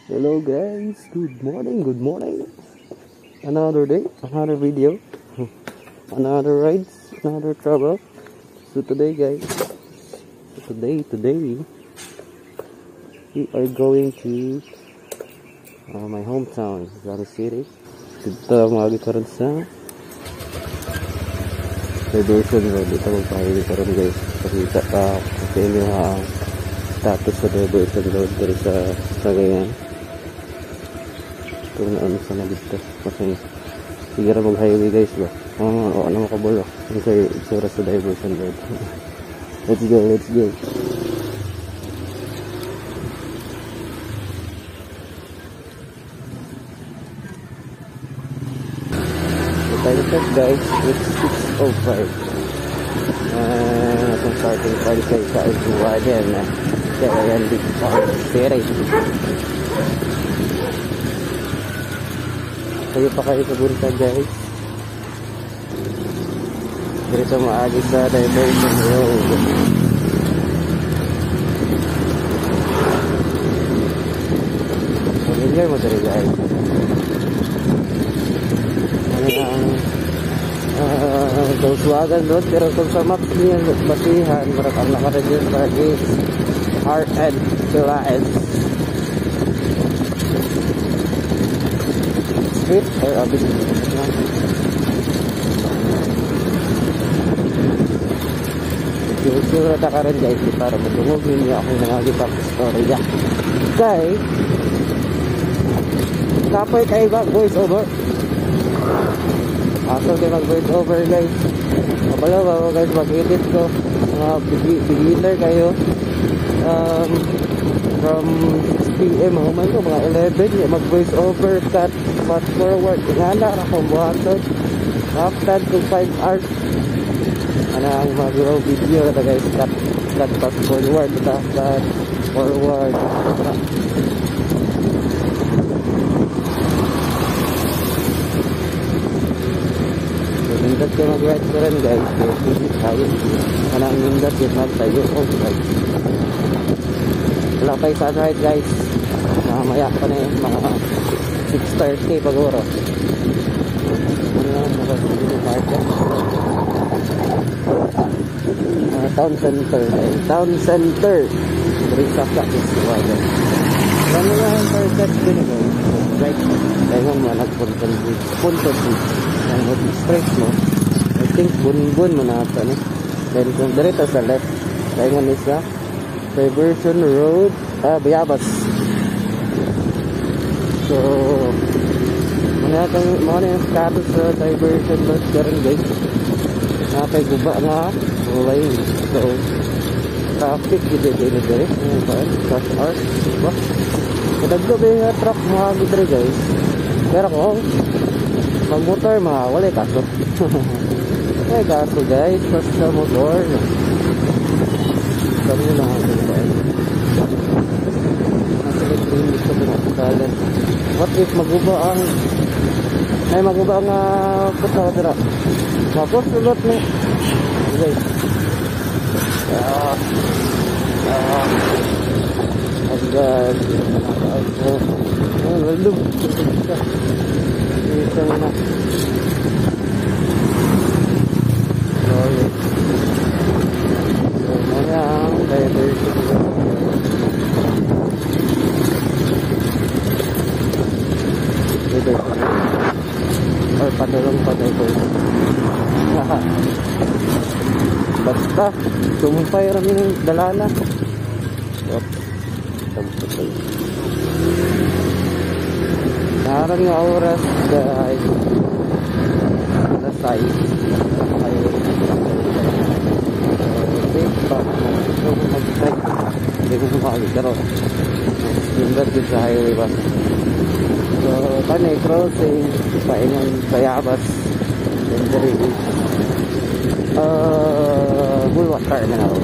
Hello guys, good morning. Another day, another video, another rides, another travel. So today guys, today we are going to my hometown, Zara City. Kita mag karon sa Diversion Road. Dito magpahiwi karon guys. Pakita pa sa inyo ang status sa Diversion Road dito sa Cagayan. Kung ano sa nagito kasi siguro mag-highway guys ba ano makabulo kasi isura sa Diversion Road. let's go so time check guys, it's 6:05 itong starting point guys sa Iguaden Cagayan de Oro City. Kayo pa kayo sa bunta guys. Dito maagi sa Diversion Road. Familiar mo dito guys. Dauswagan Road, pero kung sa maps niya basihan, marap ang nakaregister is RN Pilaes Street or abis sure na ka rin guys para matungog ninyo akong mga gitang storya kay kapoy kayo ba voice over after kayo mag voice over guys kapala ba guys mag-edit ko mga beginner kayo from 6 PM human ko mga 11 mag voice over cut fast forward ingana akong buhaton after to 5 hours ano ang mag-grow video na guys cut fast forward cut forward nindot ko mag-ride ko rin guys hindi tayo ano ang nindot yun lang tayo guys wala tayo sunride guys mamaya pa na yung mga 6:30 paguro ano yan nakasili ng market town center very sakta is water ano nga ang target din guys right tayo mo nagpunta bridge ang straight mo I think bunbun mo na ito then kung direta sa left tayo mo isa Diversion Road Bayabas. So mga yung status sa Diversion Road karon guys nakay guba nga ulay so traffic dito dire rush hour diba kadagdo ba yung truck mga gudre guys pero kung mag-motor wala kaso may kaso guys sa motor kami lang ang guys nasa libre gusto ko makakalan what if maguba ang puta dira tapos ulat mo guys agad lalong isa mo na sorry so muna ang Diversion or padulong pa Diversion basta sumpay rami ng dalana narang nga oras guys alas 6 okay pa mag-try hindi ko kumakalit pero yundat yun sa highway ba so kanay crossing paingan Bayabas then there is Bulwark Terminal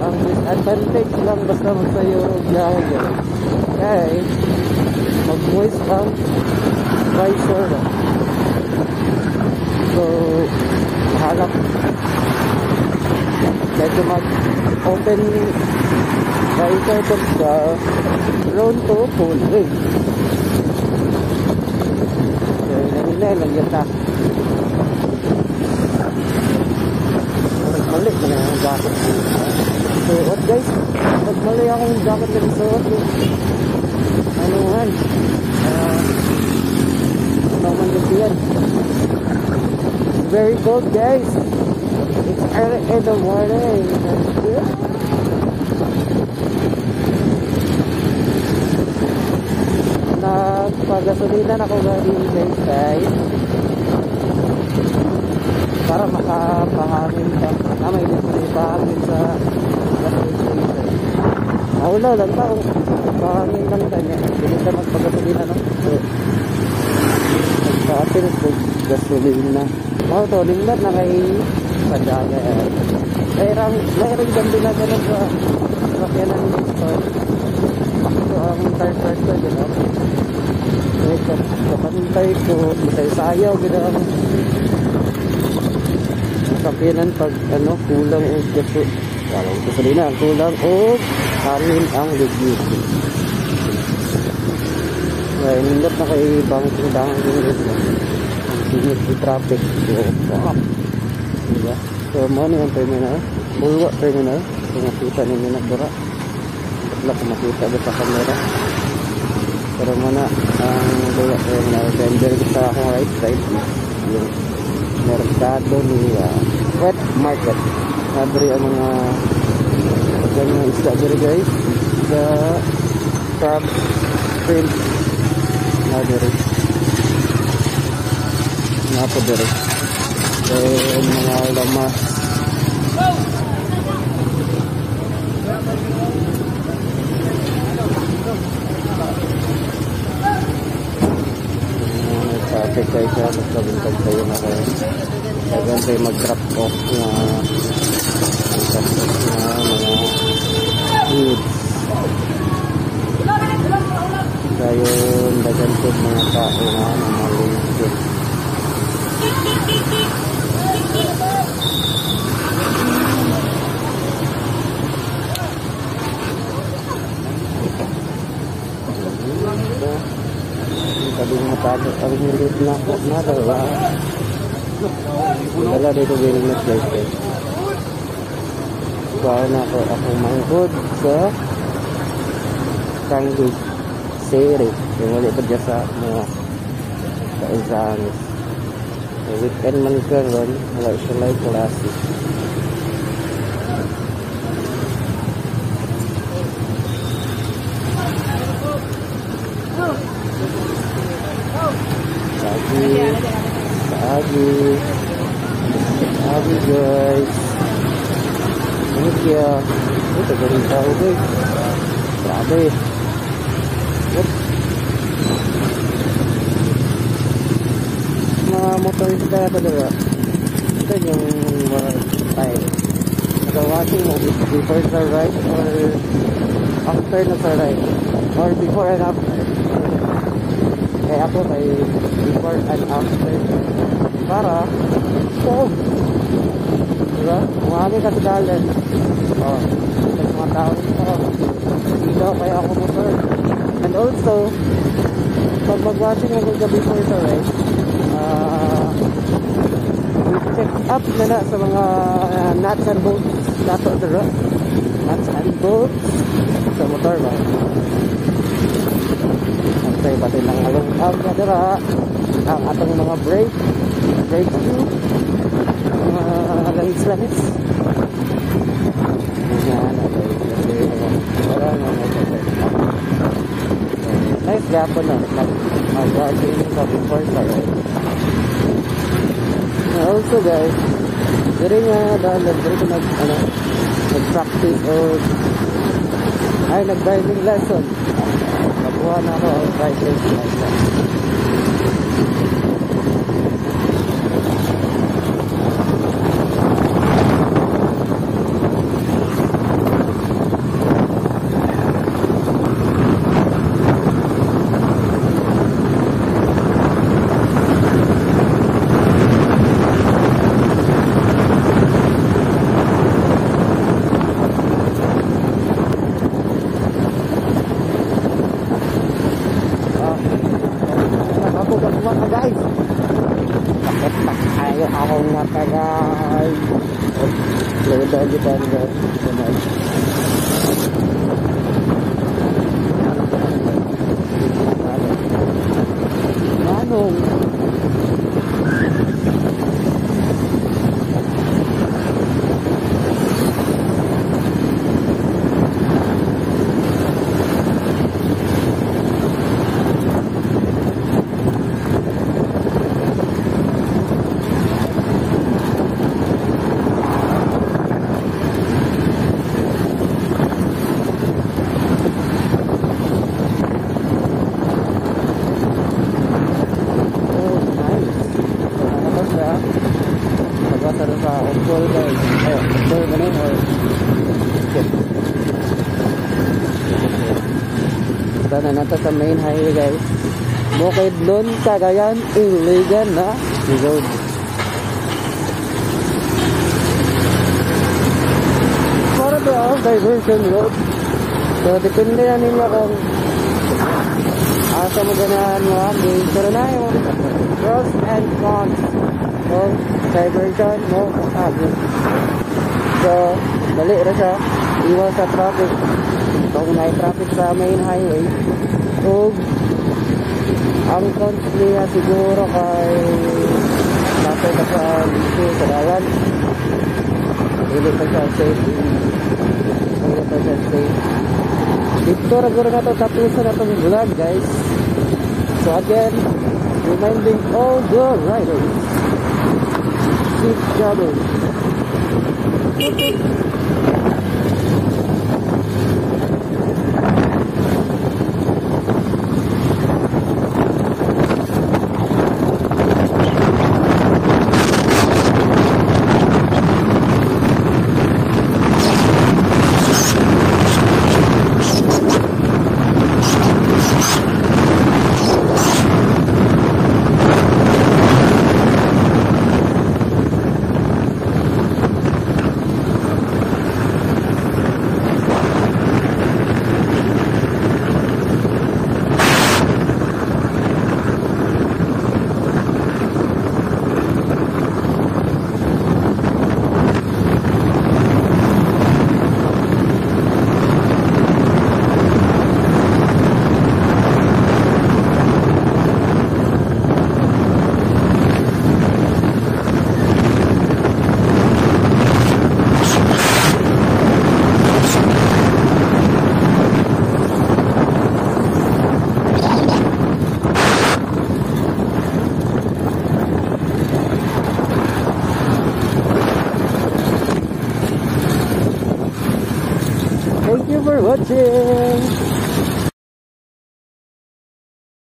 ang disadvantage lang basta magsayo biyahe guys okay mag-voice ang visor so halap. Medyo mag-open riser to the prone to full wave. So, nanginay lang yan na. Mali na yung jacket. Suot guys. Pag mali akong jacket na suot. Ano man. Naman kasi yan. Very cold guys. It's early in the morning. Nagpagasolina ako galing guys. Para makapahangin ka. May pahangin sa gasoline station. Wala lang tao. Pahangin lang kanya. Hindi ka magpagasolina no? Nagpa-atin ko gasolina. To, linglat na kay Sandaga. Mayroon ganda na ganun sa sakyanan ng store. So, ang tire ko, gano'n. Kapantay ko, sayaw, gano'n. Sakyanan pag, kulang o gaso. Walang gasolina, kulang o kanin ang legit. Kaya, linglat na kay bangking singit di traffic. Diba? So, mana yung terminal? Bulwa terminal. Kung makita ninyo na bura. Ba't kung makita ba sa camera? Pero mana ang bulwa terminal. Then, there sa akong right side. Yung merkado ni wet market. Nabri ang mga ganyan isda diri guys. Sa crab, shrimp. Nabri. Napo diri. Mga lamas. Traffic kayo siya. Magkabintag kayo na kayo. Kaya kayo mag-drop off na mga foods. Kaya dagan po mga tao na malingkit. Kadang matado ang hilit na po na dalawa. Dala dito willingness guys. Kaya na ako manghod sa Kangi Seri. Yung wali pa dyan sa mga kainsahanis. Weekend man karon wala siya live klase. Sagi guys. Ini kaya ito galing tao guys. Grabe. Mga motorista na talaga. Ito yung time. Nagawasing mo before sa ride or after na sa ride. Or before and after. Kaya ako kay before and after. Para solve. Diba? Umami ka sa dalan. Sa mga tao nito. Dito kaya ako motor. And also, pag mag-watching ako ka before sa ride, check up na na sa mga nuts and bolts nato dito. Nuts and bolts sa motor ba? Okay, pati lang along out na dito ang atong mga brake shoe, mga langis-langis. Nice gapon na mag-watching sa before sa ride. Also guys, diri nga dahil diri ko nag-practice o nag-driving lesson. Nakuha na ako ang driving lesson. high. Lagyan kita guys. Manong. Ito na nato sa main highway guys. Bukidnon, Cagayan, Iligan na road. Para to diversion road. So depende na ninyo kung asa mo ganahan mo kami. Pero na yung pros and cons kung diversion mo kami. So dali ra siya, iwas sa traffic. Kung may traffic sa main highway, o ang cons niya siguro kay nasa ka sa issue sa dalan, hindi pa siya safe, hindi pa siya safe. Dito raguro na ito tapusan na itong vlog guys. So again, reminding all the riders, keep driving. Thank you for watching.